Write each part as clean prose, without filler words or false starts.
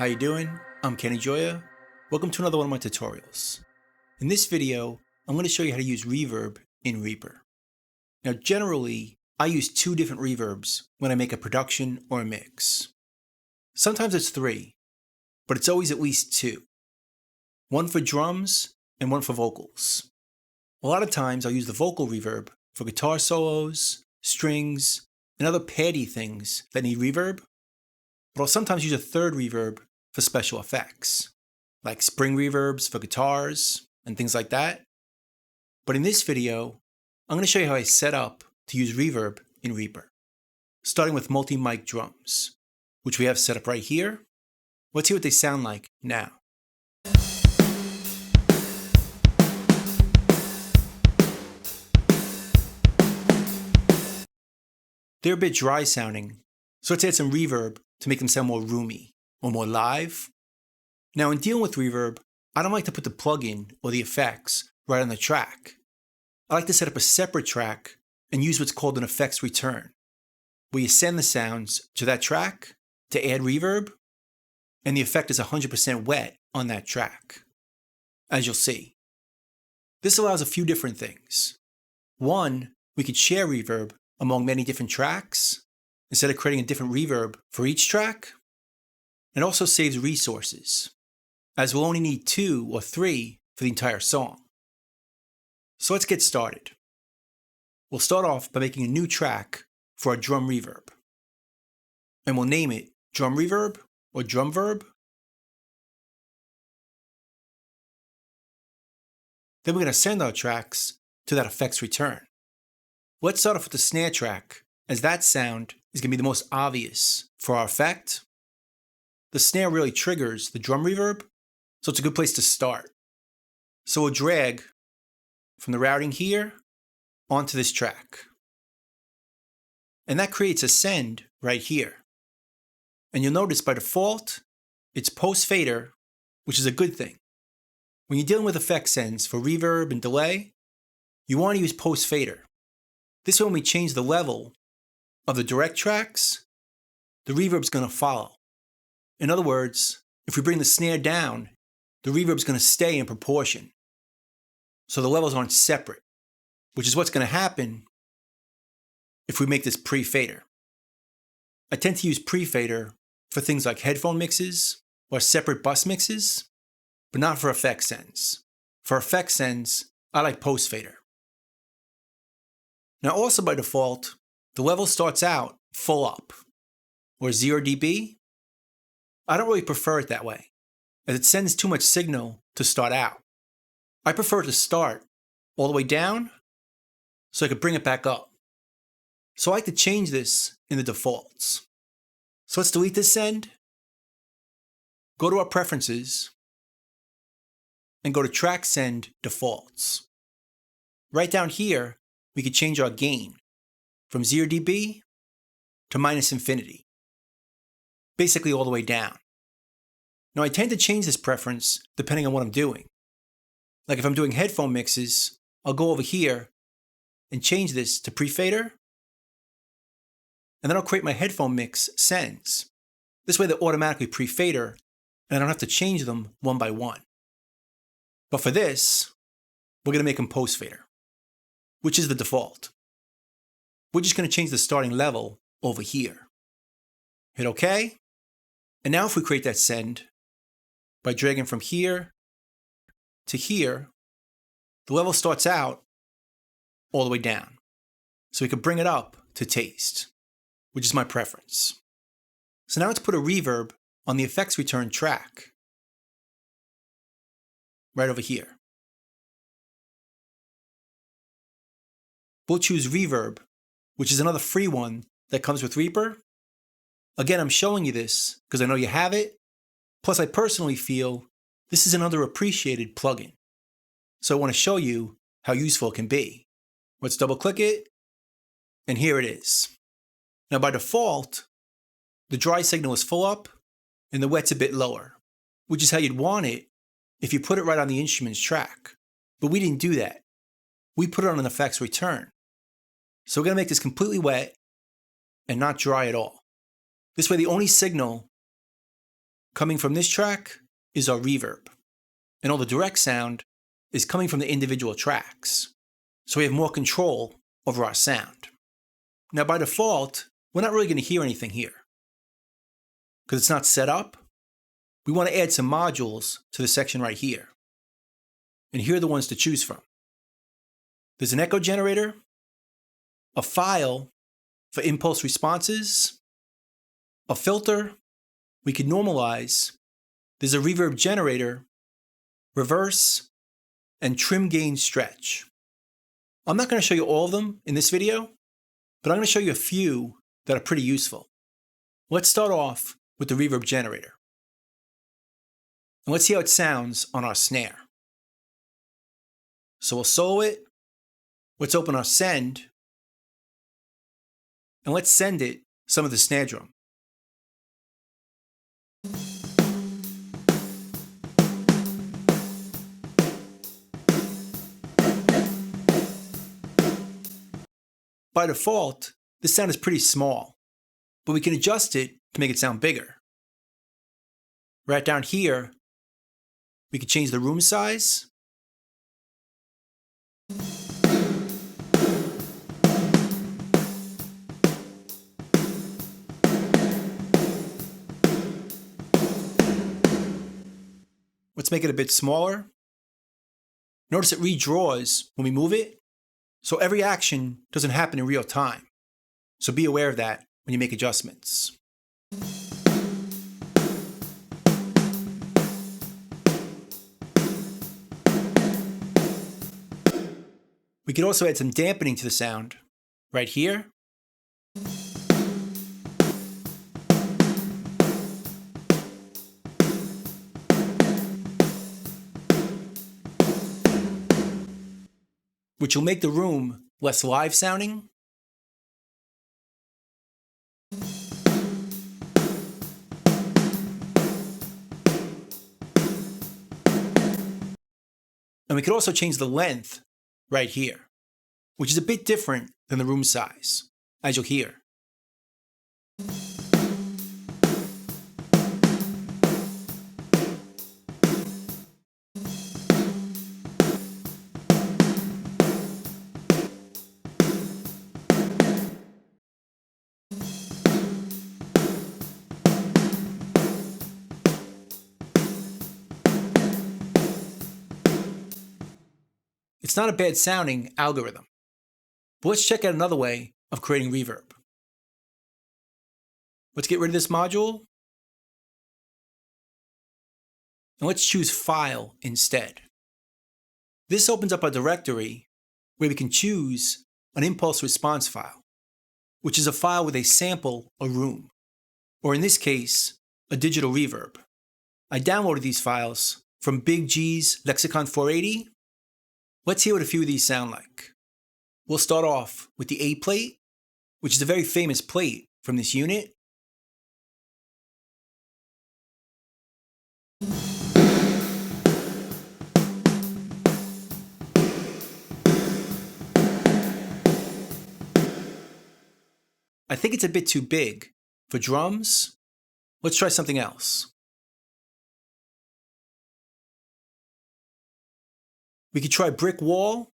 you doing? I'm Kenny Joya. Welcome to another one of my tutorials. In this video, I'm going to show you how to use reverb in Reaper. Now generally, I use two different reverbs when I make a production or a mix. Sometimes it's three, but it's always at least two. One for drums and one for vocals. A lot of times I'll use the vocal reverb for guitar solos, strings, and other paddy things that need reverb, but I'll sometimes use a third reverb for special effects, like spring reverbs for guitars and things like that. But in this video, I'm going to show you how I set up to use reverb in Reaper, starting with multi-mic drums, which we have set up right here. Let's hear what they sound like now. They're a bit dry sounding, so let's add some reverb to make them sound more roomy or more live. Now in dealing with reverb, I don't like to put the plugin or the effects right on the track. I like to set up a separate track and use what's called an effects return, where you send the sounds to that track to add reverb, and the effect is 100% wet on that track, as you'll see. This allows a few different things. One, we could share reverb among many different tracks, instead of creating a different reverb for each track. It also saves resources, as we'll only need 2 or 3 for the entire song. So let's get started. We'll start off by making a new track for our drum reverb. And we'll name it Drum Reverb or Drum Verb. Then we're going to send our tracks to that effects return. Let's start off with the snare track, as that sound is going to be the most obvious for our effect. The snare really triggers the drum reverb, so it's a good place to start. So we'll drag from the routing here onto this track. And that creates a send right here. And you'll notice by default, it's post fader, which is a good thing. When you're dealing with effect sends for reverb and delay, you want to use post fader. This way, when we change the level of the direct tracks, the reverb's going to follow. In other words, if we bring the snare down, the reverb's going to stay in proportion. So the levels aren't separate, which is what's going to happen if we make this pre-fader. I tend to use pre-fader for things like headphone mixes or separate bus mixes, but not for effect sends. For effect sends, I like post-fader. Now also by default, the level starts out full up, or 0 dB. I don't really prefer it that way, as it sends too much signal to start out. I prefer it to start all the way down, so I could bring it back up. So I like to change this in the defaults. So let's delete this send, go to our preferences, and go to track send defaults. Right down here, we could change our gain from 0 dB to -infinity, basically all the way down. Now I tend to change this preference depending on what I'm doing. Like if I'm doing headphone mixes, I'll go over here and change this to pre-fader, and then I'll create my headphone mix sends. This way they're automatically pre-fader, and I don't have to change them one by one. But for this, we're going to make them post-fader, which is the default. We're just going to change the starting level over here. Hit OK. And now if we create that send by dragging from here to here, the level starts out all the way down. So we can bring it up to taste, which is my preference. So now let's put a reverb on the effects return track, right over here. We'll choose reverb, which is another free one that comes with Reaper. Again, I'm showing you this because I know you have it. Plus, I personally feel this is an underappreciated plugin. So I want to show you how useful it can be. Let's double click it, and here it is. Now by default, the dry signal is full up and the wet's a bit lower, which is how you'd want it if you put it right on the instrument's track. But we didn't do that. We put it on an effects return. So we're going to make this completely wet and not dry at all. This way the only signal coming from this track is our reverb, and all the direct sound is coming from the individual tracks. So we have more control over our sound. Now by default, we're not really going to hear anything here. Because it's not set up, we want to add some modules to the section right here. And here are the ones to choose from. There's an echo generator, a file for impulse responses, a filter we can normalize, there's a reverb generator, reverse, and trim gain stretch. I'm not going to show you all of them in this video, but I'm going to show you a few that are pretty useful. Let's start off with the reverb generator. And let's see how it sounds on our snare. So we'll solo it. Let's open our send. And let's send it some of the snare drum. By default, this sound is pretty small, but we can adjust it to make it sound bigger. Right down here, we can change the room size. Let's make it a bit smaller. Notice it redraws when we move it, so every action doesn't happen in real time. So be aware of that when you make adjustments. We could also add some dampening to the sound right here. Which will make the room less live sounding. And we could also change the length right here, which is a bit different than the room size, as you'll hear. It's not a bad sounding algorithm, but let's check out another way of creating reverb. Let's get rid of this module, and let's choose File instead. This opens up a directory where we can choose an impulse response file, which is a file where they sample a room, or in this case, a digital reverb. I downloaded these files from Big G's Lexicon 480. Let's hear what a few of these sound like. We'll start off with the A plate, which is a very famous plate from this unit. I think it's a bit too big for drums. Let's try something else. We could try Brick Wall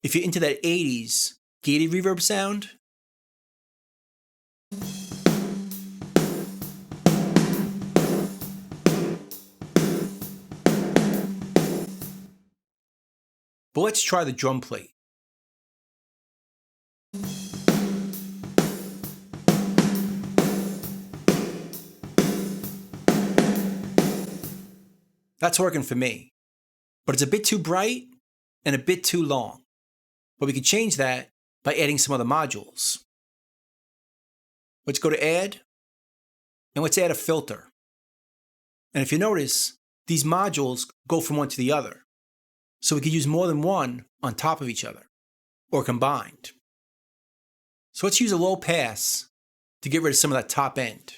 if you're into that 80s gated reverb sound. But let's try the drum plate. That's working for me, but it's a bit too bright and a bit too long. But we can change that by adding some other modules. Let's go to Add, and let's add a filter. And if you notice, these modules go from one to the other. So we could use more than one on top of each other, or combined. So let's use a low pass to get rid of some of that top end.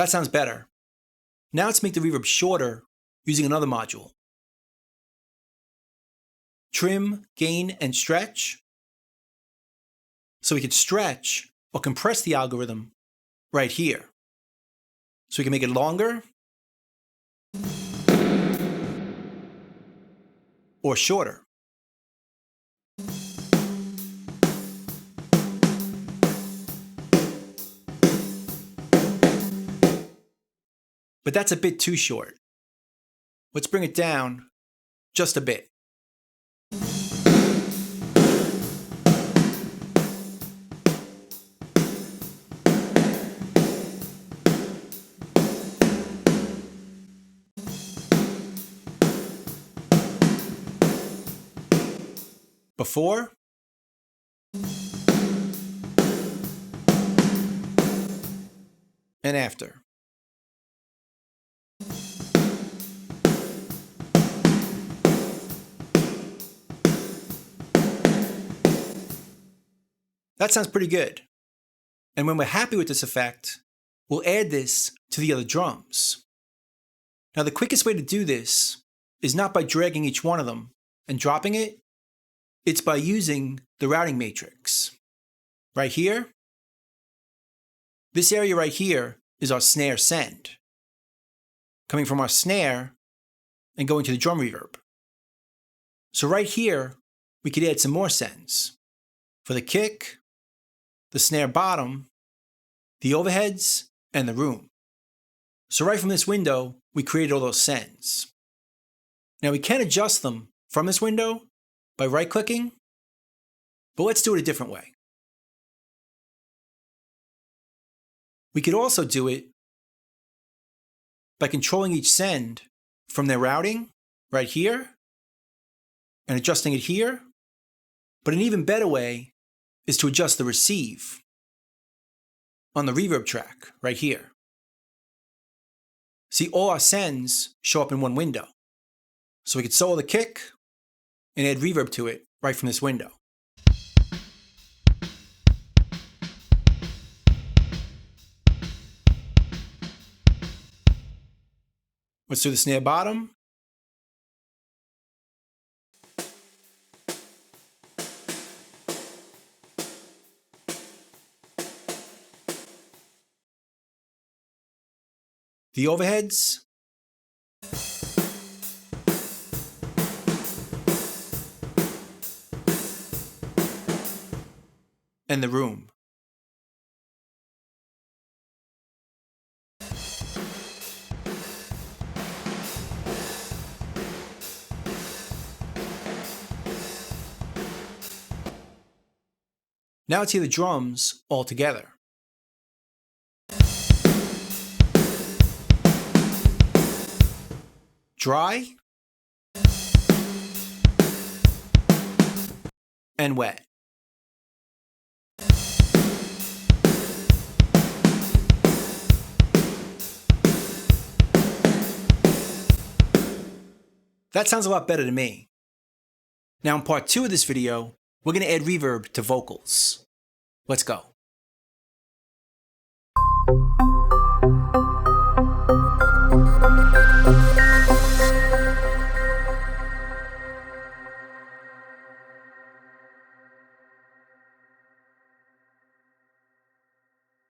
That sounds better. Now let's make the reverb shorter using another module. Trim, gain, and stretch. So we could stretch or compress the algorithm right here. So we can make it longer or shorter. But that's a bit too short. Let's bring it down just a bit. Before and after. That sounds pretty good. And when we're happy with this effect, we'll add this to the other drums. Now the quickest way to do this is not by dragging each one of them and dropping it. It's by using the routing matrix. Right here, this area right here is our snare send, coming from our snare and going to the drum reverb. So right here, we could add some more sends for the kick, the snare bottom, the overheads, and the room. So right from this window, we created all those sends. Now we can adjust them from this window by right-clicking, but let's do it a different way. We could also do it by controlling each send from their routing right here and adjusting it here. But an even better way is to adjust the receive on the reverb track right here. See, all our sends show up in one window. So we could solo the kick and add reverb to it right from this window. Let's do the snare bottom. The overheads. And the room. Now let's hear the drums all together. Dry and wet. That sounds a lot better to me. Now in part 2 of this video, we're going to add reverb to vocals. Let's go.